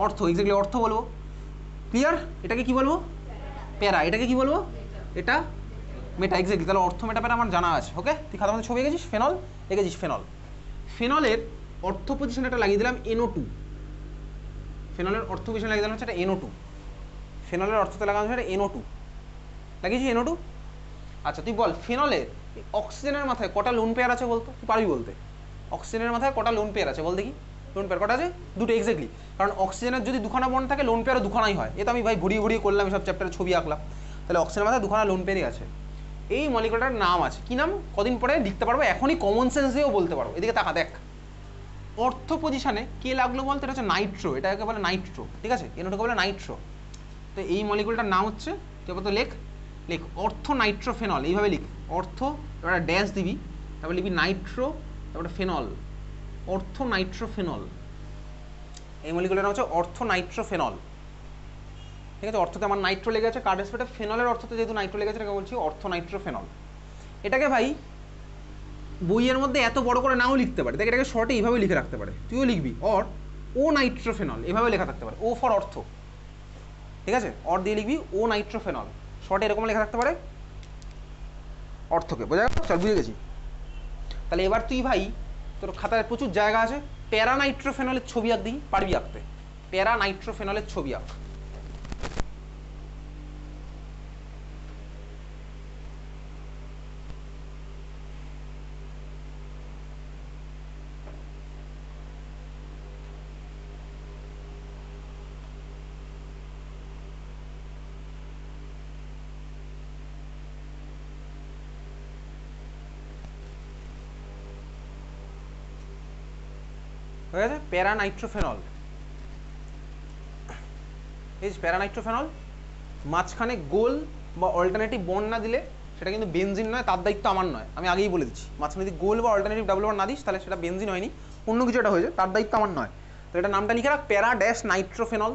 অর্থ, এক্স্যাক্টলি অর্থ বলবো, ক্লিয়ার? এটাকে কি বলবো? প্যারা। এটাকে কি বলবো? এটা মেটা, এক্স্যাক্টলি। তাহলে অর্থ মেটা প্যারা আমার জানা আছে, ওকে? তুই খাতা মধ্যে ছবি এঁকেছিস, ফেনল এঁকেছিস, ফেনল। ফেনলের অর্থ পজিশন একটা লাগিয়ে দিলাম NO2, ফেনলের অর্থ পজিশন লাগিয়ে দিলাম হচ্ছে এটা NO2, ফেনলের অর্থতে লাগানো হচ্ছে এটা NO2, লাগিয়েছি NO2। আচ্ছা তুই বল ফেনলের অক্সিজেনের মাথায় কটা লোন পেয়ার আছে বলতো, তুই পারবি বলতে? অক্সিজেনের মাথায় কটা লোন পেয়ার আছে বল দেখি? লোন পেয়ার কটা আছে? দুটো, এক্স্যাক্টলি। কারণ অক্সিজেনের যদি দুখানা বন্ড থাকে, লোন পেয়ারও দুখানাই হয়। এটা আমি ভাই ঘুরিয়ে ঘুরিয়ে করলাম, সব চ্যাপ্টারে ছবি আঁকলাম। তাহলে অক্সিজেনের মাথায় দুখানা লোন পেয়ারই আছে। এই মলিকুলটার নাম আছে, কি নাম? কদিন পরে লিখতে পারবো, এখনই কমন সেন্স দিয়েও বলতে পারবো। এদিকে তাকা, দেখ অর্থ পজিশনে কে লাগলো বলতে, এটা হচ্ছে নাইট্রো, এটাকে বলে নাইট্রো, ঠিক আছে? এটাকে বলে নাইট্রো। তো এই মলিকুলটার নাম হচ্ছে, তুই তো লেখ, লেখ অর্থ নাইট্রোফেনল, এইভাবে লিখ, অর্থ, এবার ড্যাশ দিবি, তারপর লিখবি নাইট্রো, তারপরে ফেনল, অর্থ নাইট্রোফেনল। এই মলিকুলের নাম হচ্ছে অর্থ নাইট্রোফেনল, ঠিক আছে? অর্থতে আমার নাইট্রো লেগে আছে, কার্ড রেসপেক্টে ফেনলের অর্থতে যেহেতু নাইট্রো লেগে আছে, এটাকে বলছি অর্থ নাইট্রোফেনল। এটাকে ভাই বইয়ের মধ্যে এত বড় করে নাও লিখতে পারে, দেখ এটাকে শর্টে এইভাবে লিখে রাখতে পারে, তুইও লিখবি ও নাইট্রোফেনল, এভাবে লেখা থাকতে পারে, ও ফর অর্থ, ঠিক আছে? অর দিয়ে লিখবি ও নাইট্রোফেনল, শর্টে এরকম লেখা থাকতে পারে অর্থকে, বোঝা গেল? চল, বুঝে গেছি। তাহলে এবার তুই ভাই, তোর খাতায় প্রচুর জায়গা আছে, প্যারা নাইট্রোফেনলের ছবি আঁক দিই, পারবি আঁকতে? প্যারা নাইট্রোফেনলের ছবি আঁক। হয়ে গেছে? প্যারা নাইট্রোফেনল, এই প্যারা নাইট্রোফেনল। মাঝখানে গোল বা অল্টারনেটিভ বন্ড না দিলে সেটা কিন্তু বেনজিন নয়, তার দায়িত্ব আমার নয়, আমি আগেই বলে দিচ্ছি। মাঝখানে যদি গোল বা অল্টারনেটিভ ডাবল বন্ড না দিস তাহলে সেটা বেনজিন হয়নি, অন্য কিছু একটা হয়েছে, তার দায়িত্ব আমার নয়। তো এটা নামটা লিখে রাখ, প্যারা ড্যাশ নাইট্রোফেনল,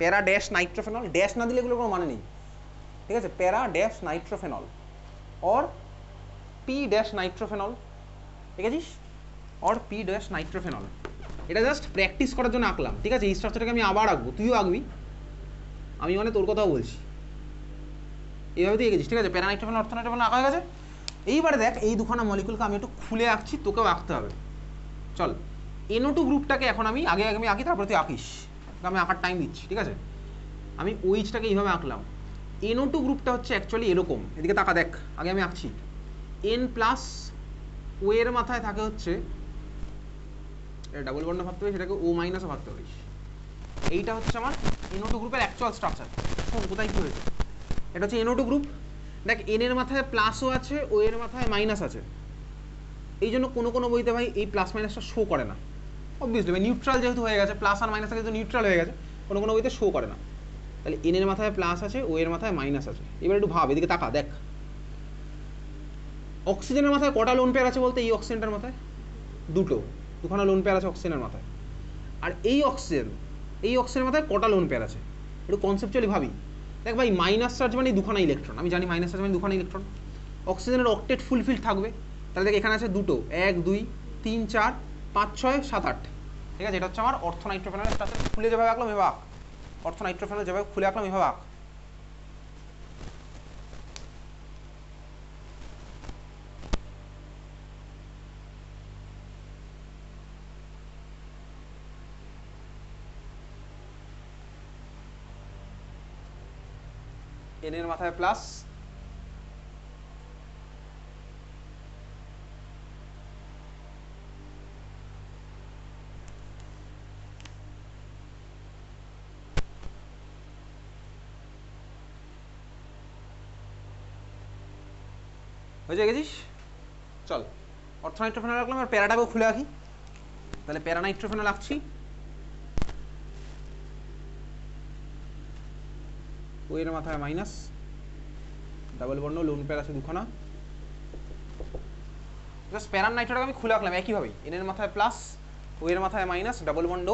প্যারা ড্যাশ নাইট্রোফেনল, ড্যাশ না দিলে এগুলোর কোনো মানে নেই, ঠিক আছে? প্যারা dash nitrophenol or P dash nitrophenol, ঠিক আছে? Or P dash nitrophenol. এটা জাস্ট প্র্যাকটিস করার জন্য আঁকলাম, ঠিক আছে? এই স্ট্রাকচারটাকে আমি আবার আঁকবো, তুইও আঁকবি, আমি মানে তোর কথাও বলছি, এইভাবে তুই এঁকেছিস, ঠিক আছে? প্যারা নাইট্রোফেনল, অর্থ নাইট্রোফেনল আঁকা হয়ে গেছে। এইবারে দেখ এই দুখানা মলিকুলকে আমি একটু খুলে আঁকছি, তোকেও আঁকতে হবে। চল, NO2 গ্রুপটাকে এখন আমি আগে আঁকি, তারপরে তুই আঁকিস, আমি আঁকার টাইম দিচ্ছি, ঠিক আছে? আমি ওইচটাকে এইভাবে আঁকলাম। NO2 গ্রুপটা হচ্ছে অ্যাকচুয়ালি এরকম, এদিকে তাকা, দেখ আগে আমি আঁকছি। N প্লাস ও এর মাথায় থাকে হচ্ছে, এটা ডাবল বন্ড ভাবতে হবে, সেটাকে O মাইনাসও ভাবতে পারিস। এইটা হচ্ছে আমার NO2 গ্রুপের অ্যাকচুয়াল স্ট্রাকচার। শোন কোথায় কী হয়েছে, এটা হচ্ছে NO2 গ্রুপ। দেখ N এর মাথায় প্লাসও আছে, ও এর মাথায় মাইনাস আছে, এই জন্য কোনো কোনো বইতে ভাই এই প্লাস মাইনাসটা শো করে না, অবভিয়াসলি ভাই নিউট্রাল যেহেতু হয়ে গেছে, প্লাস আর মাইনাস যেহেতু নিউট্রাল হয়ে গেছে, কোনো কোনো বইতে শো করে না। তাহলে N এর মাথায় প্লাস আছে, ও এর মাথায় মাইনাস আছে। এবার একটু ভাব, এদিকে তাকা, দেখ অক্সিজেনের মাথায় কটা লোন পেয়ার আছে বলতে? এই অক্সিজেনটার মাথায় দুখানা লোন পেয়ার আছে অক্সিজেনের মাথায়। আর এই অক্সিজেনের মাথায় কটা লোন পেয়ার আছে, একটু কনসেপচুয়ালি ভাবি। দেখ ভাই মাইনাস চার্জ মানে দুখানা ইলেকট্রন, আমি জানি মাইনাস চার্জ মানে দুখানা ইলেকট্রন। অক্সিজেনের অক্টেট ফুলফিল থাকবে, তাহলে দেখ এখানে আছে দুটো, 1 2 3 4 5 6 7 8, ঠিক আছে? এটা হচ্ছে আমার অর্থ নাইট্রোফেনলের স্ট্রাকচার। খুলে যেভাবে আঁকলাম এভাবে আঁক, অর্থ নাইট্রোফেনল যেভাবে খুলে আঁকলাম এভাবে আঁক। N এর মাথায় প্লাস, হয়ে গেছিস? চল অর্থনাইট্রোফেনল রাখলাম, আর প্যারাটাকেও খুলে রাখি। তাহলে প্যারানাইট্রোফেনল রাখছি, ও এর মাথায় minus, double bond lone pair আছে দুখানা। জাস্ট প্যারান নাইট্রোটাকে আমি খুলে রাখলাম একইভাবেই, এন এর মাথায় প্লাস, ও এর মাথায় মাইনাস, ডাবল বন্ড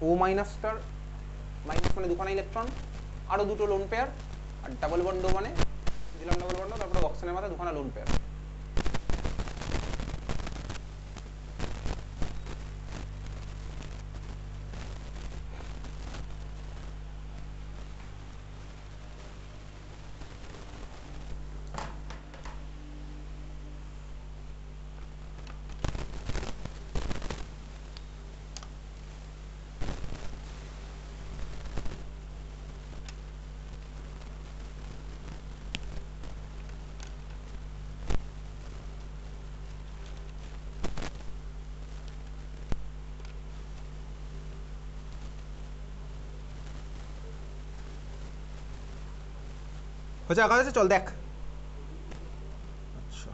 ও মাইনাসটার মাইনাস মানে দুখানা ইলেকট্রন, আরও দুটো লোন পেয়ার, আর ডাবল বন্ড মানে দিলাম ডাবল বন্ড, তারপরে অক্সিজেনের মাথায় দুখানা লোন পেয়ার। হচ্ছে আঁকা আছে, চল দেখ। আচ্ছা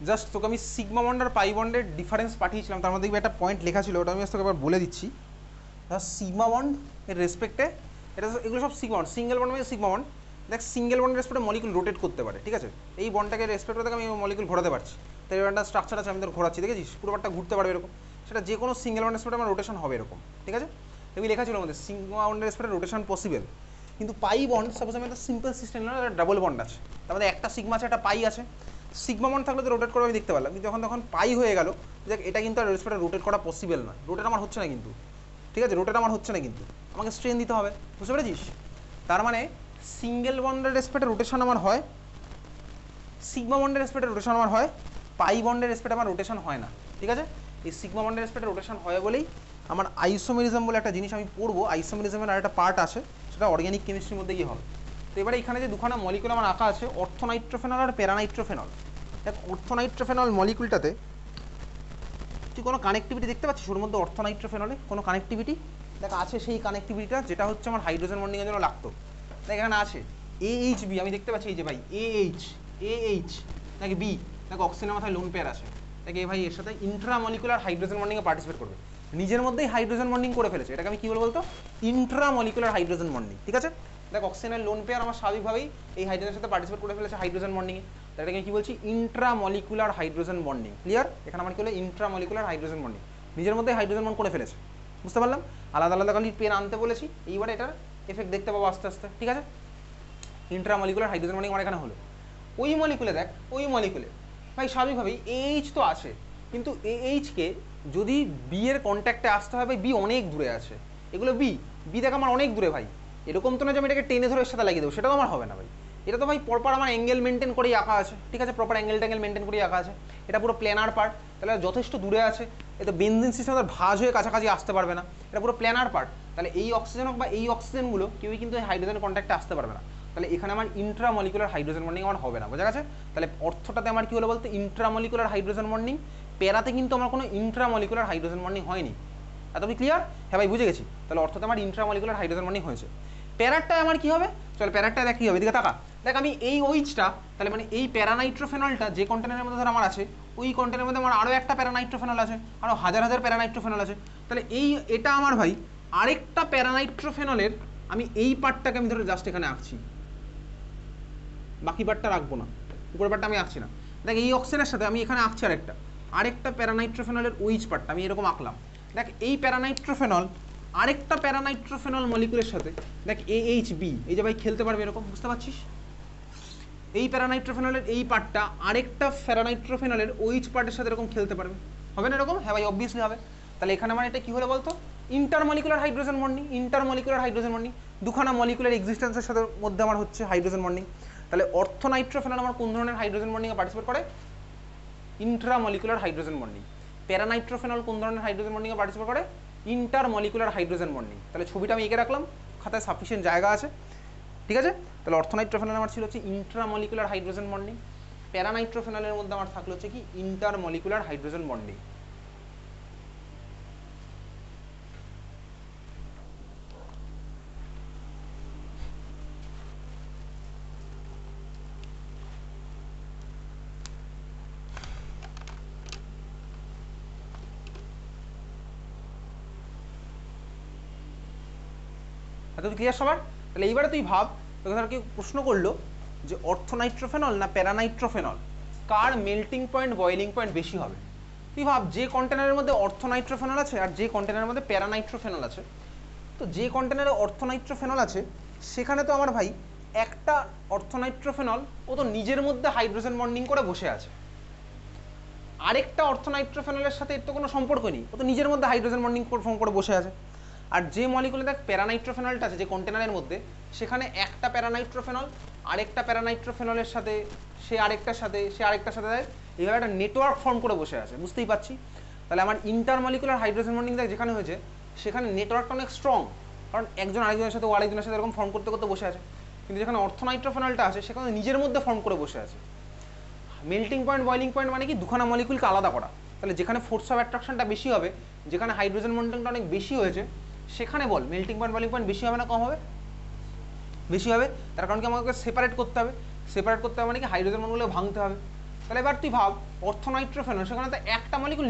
জাস্ট তোকে আমি সিগমা বন্ড আর পাই বন্ডের ডিফারেন্স পাঠিয়েছিলাম, তার মধ্যে একটা পয়েন্ট লেখা ছিল, ওটা আমি তোকে এবার বলে দিচ্ছি। সিগমা বন্ড এর রেসপেক্টে, এটা এগুলো সব সিগমা বন্ড, সিঙ্গেল বন্ড মানে সিগমা বন্ড। দেখ সিঙ্গেল বন্ডের রেসপেক্টে মলিকুল রোটেট করতে পারে, ঠিক আছে? এই বন্ডটাকে রেসপেক্ট করে আমি মলিকুল ঘোরাতে পারছি, তাই এবার একটা স্ট্রাকচার আছে আমি তোর ঘোরাচ্ছি, দেখেছিস? পুরোটা ঘুরতে পারবে এরকম, সেটা যে কোনো সিঙ্গেল বন্ডের রেসপেক্টে আমার রোটেশন হবে এরকম, ঠিক আছে? এগুলো লেখা ছিল আমাদের সিগমা বন্ডের রেসপেক্টে রোটেশন পসিবল। কিন্তু পাই বন্ড সাপোজ আমি একটা সিম্পল সিস্টেম নিলাম, ডাবল বন্ড আছে, তার মধ্যে একটা সিগমা আছে একটা পাই আছে। সিগমা বন্ড থাকলে তো রোটেট করে আমি দেখতে পারলাম, কিন্তু যখন পাই হয়ে গেল, দেখ এটা কিন্তু আর রেসপেক্টে রোটেট করা পসিবল না, রোটেট আমার হচ্ছে না কিন্তু, ঠিক আছে? রোটেট আমার হচ্ছে না কিন্তু, আমাকে স্ট্রেন দিতে হবে, বুঝতে পেরেছিস? তার মানে সিঙ্গেল বন্ডের রেসপেক্টে রোটেশন আমার হয়, সিগমা বন্ডের রেসপেক্টে রোটেশন আমার হয়, পাই বন্ডের রেসপেক্টে আমার রোটেশন হয় না, ঠিক আছে? এই সিগমা বন্ডের রেসপেক্টে রোটেশন হয় বলেই আমার আইসোমেরিজম বলে একটা জিনিস আমি পড়বো, আইসোমেরিজমের আর একটা পার্ট আছে, সেটা অর্গ্যানিক কেমিস্ট্রির মধ্যে গিয়ে হবে। তো এবারে এখানে যে দুখানা মলিকুল আমার আঁকা আছে, অর্থনাইট্রোফেনল আর প্যারানাইট্রোফেনল। দেখ অর্থনাইট্রোফেনল মলিকুলটাতে তুই কোনো কানেক্টিভিটি দেখতে পাচ্ছিস ওর মধ্যে? অর্থনাইট্রোফেনলে কোনো কানেক্টিভিটি দেখ আছে, সেই কানেক্টিভিটিটা যেটা হচ্ছে আমার হাইড্রোজেন বন্ডিংয়ের জন্য লাগতো, দেখ এখানে আছে AHB, আমি দেখতে পাচ্ছি এই যে ভাই AH নাকি বি, দেখ অক্সিজেনের মাথায় লোন পেয়ার আছে, দেখ এই ভাই এর সাথে ইন্ট্রামলিকুলার হাইড্রোজেন বন্ডিংয়ে পার্টিসিপেট করবে, নিজের মধ্যেই হাইড্রোজেন বন্ডিং করে ফেলেছে, এটাকে আমি কি বলবো বলতো? ইন্ট্রামলিকুলার হাইড্রোজেন বন্ডিং, ঠিক আছে? দেখ অক্সিজেনের লোন পেয়ার আমার স্বাভাবিকভাবেই এই হাইড্রোজেনের সাথে পার্টিসিপেট করে ফেলেছে হাইড্রোজেন বন্ডিংয়ে, এটাকে আমি কি বলছি? Intramolecular hydrogen bonding. ক্লিয়ার? এখানে আমার কি হলো? ইন্ট্রামলিকুলার হাইড্রোজেন বন্ডিং, নিজের মধ্যে হাইড্রোজেন বন্ড করে ফেলেছে, বুঝতে পারলাম? আলাদা আলাদা খালি পেন আনতে বলেছি, এইবারে এটার এফেক্ট দেখতে পাবো আস্তে আস্তে, ঠিক আছে? ইন্ট্রামলিকুলার হাইড্রোজেন বন্ডিং আমার এখানে হলো। ওই মলিকুলে দেখ, ওই মলিকুলে ভাই স্বাভাবিকভাবেই AH তো আছে, কিন্তু AH-কে যদি বি এর কন্ট্যাক্টে আসতে হয়, ভাই বি অনেক দূরে আছে, এগুলো বি দেখ আমার অনেক দূরে ভাই, এরকম তো না যে আমি এটাকে টেনে ধরে এর সাথে লাগিয়ে দেবো, সেটা তো আমার হবে না ভাই। এটা তো ভাই প্রপার আমার অ্যাঙ্গেল মেনটেন করেই আঁকা আছে, ঠিক আছে? প্রপার অ্যাঙ্গেল ট্যাঙ্গেল মেনটেন করেই আঁকা আছে, এটা পুরো প্ল্যানার পার্ট, তাহলে যথেষ্ট দূরে আছে, এটা বেনজিন সিস্টেম ভাঁজ হয়ে কাছাকাছি আসতে পারবে না, এটা পুরো প্ল্যানার পার্ট, তাহলে এই অক্সিজেন হোক বা এই অক্সিজেনগুলো কেউই কিন্তু এই হাইড্রোজেন কন্ট্যাক্টে আসতে পারবে না, তাহলে এখানে আমার ইন্ট্রামলিকুলার হাইড্রোজেন বন্ডিং আমার হবে না, বোঝা গেছে? তাহলে অর্থটাতে আমার কি হলো বলতে? Intramolecular hydrogen bonding. প্যারাতে কিন্তু আমার কোনো ইন্ট্রামলিকুলার হাইড্রোজেন বন্ডিং হয়নি, এতটাই ক্লিয়ার? হ্যাঁ ভাই বুঝে গেছি। তাহলে অর্থাৎ আমার ইন্ট্রামলিকুলার হাইড্রোজেন বন্ডিং হয়েছে। প্যারারটায় আমার কি হবে? চল প্যারারটায় দেখ কি হবে, এদিকে তাকা। দেখ আমি এই ওইচটা, তাহলে মানে এই প্যারানাইট্রোফেনলটা যে কন্টেনারের মধ্যে ধর আমার আছে, ওই কন্টেনারের মধ্যে আমার আরও একটা প্যারানাইট্রোফেনল আছে, আরও হাজার হাজার প্যারানাইট্রোফেনল আছে। তাহলে এটা আমার ভাই আরেকটা প্যারানাইট্রোফেনলের, আমি এই পার্টটাকে আমি ধরে জাস্ট এখানে আঁকছি, বাকি পার্টটা রাখবো না, উপরের পার্টটা আমি আঁকছি না। দেখ এই অক্সিজেনের সাথে আমি এখানে আঁকছি আরেকটা প্যারানাইট্রোফেনলের ওইচ পার্টটা আমি এরকম আঁকলাম। দেখ এই প্যারানাইট্রোফেনল আরেকটা প্যারানাইট্রোফেনল মলিকুলের সাথে, দেখ AHB, এই যে ভাই খেলতে পারবে এরকম, বুঝতে পারছিস? এই প্যারানাইট্রোফেনলের এই পার্টটা আরেকটা প্যারানাইট্রোফেনলের ওইচ পার্টের সাথে এরকম খেলতে পারবে, হবে না এরকম? হ্যাঁ ভাই অবভিয়াসলি হবে। তাহলে এখানে আমার এটা কি হলো বলতো? Intermolecular hydrogen bonding. Intermolecular hydrogen bonding, দুখানা মলিকুলার এক্সিস্টেন্সের সাথে মধ্যে আমার হচ্ছে হাইড্রোজেন বন্ডিং। তাহলে অর্থনাইট্রোফেনল আমার কোন ধরনের হাইড্রোজেন বন্ডিংয়ে পার্টিসিপেট করে? Intramolecular hydrogen bonding. প্যারানাইট্রোফেনল কোন ধরনের হাইড্রোজেন বন্ডিংয়ে পার্টিসিপেট করে? Intermolecular hydrogen bonding. তাহলে ছবিটা আমি এঁকে রাখলাম, খাতায় সাফিসিয়েন্ট জায়গা আছে, ঠিক আছে? তাহলে অর্থনাইট্রোফেনল আমার ছিল হচ্ছে ইন্ট্রামলিকুলার হাইড্রোজেন বন্ডিং, প্যারানাইট্রোফেনলের মধ্যে আমার থাকলো হচ্ছে কি ইন্টারমলিকুলার হাইড্রোজেন বন্ডিং। এত ক্লিয়ার সবার? তাহলে এইবারে তুই ভাব, তোকে ধর কেউ প্রশ্ন করলো যে অর্থনাইট্রোফেনল না প্যারানাইট্রোফেনল, কার মেল্টিং পয়েন্ট বয়েলিং পয়েন্ট বেশি হবে? তুই ভাব যে কন্টেনারের মধ্যে অর্থনাইট্রোফেনল আছে আর যে কন্টেনারের মধ্যে প্যারানাইট্রোফেনল আছে, তো যে কন্টেনারে অর্থনাইট্রোফেনল আছে সেখানে তো আমার ভাই একটা অর্থনাইট্রোফেনল ও তো নিজের মধ্যে হাইড্রোজেন বন্ডিং করে বসে আছে, আরেকটা অর্থনাইট্রোফেনলের সাথে এর তো কোনো সম্পর্ক নেই, ও তো নিজের মধ্যে হাইড্রোজেন বন্ডিং ফর্ম করে বসে আছে। আর যে মলিকুলে দেখ প্যারানাইট্রোফেনলটা আছে যে কন্টেনারের মধ্যে, সেখানে একটা প্যারানাইট্রোফেনল আরেকটা প্যারানাইট্রোফেনলের সাথে, সে আরেকটার সাথে, সে আরেকটার সাথে দেয়, এইভাবে একটা নেটওয়ার্ক ফর্ম করে বসে আছে, বুঝতেই পারছি? তাহলে আমার ইন্টারমলিকুলার হাইড্রোজেন বন্ডিং দেখ যেখানে হয়েছে সেখানে নেটওয়ার্কটা অনেক স্ট্রং, কারণ একজন আরেকজনের সাথে ও আরেকজনের সাথে এরকম ফর্ম করতে করতে বসে আছে। কিন্তু যেখানে অর্থনাইট্রোফেনলটা আছে সেখানে নিজের মধ্যে ফর্ম করে বসে আছে। মেল্টিং পয়েন্ট বয়েলিং পয়েন্ট মানে কি? দুখানা মলিকুলকে আলাদা করা। তাহলে যেখানে ফোর্স অফ অ্যাট্রাকশনটা বেশি হবে, যেখানে হাইড্রোজেন বন্ডিংটা অনেক বেশি হয়েছে, সেখানে বল মেল্টিং পয়েন্ট বয়েলিং পয়েন্ট বেশি হবে না কম হবে? বেশি হবে। তার কারণ কি আমাকে সেপারেট করতে হবে, সেপারেট করতে হবে মানে কি হাইড্রোজেন বন্ডগুলো ভাঙতে হবে। তাহলে এবার তুই ভাব অর্থনাইট্রোফেনল, সেখানে তো একটা মলিকুল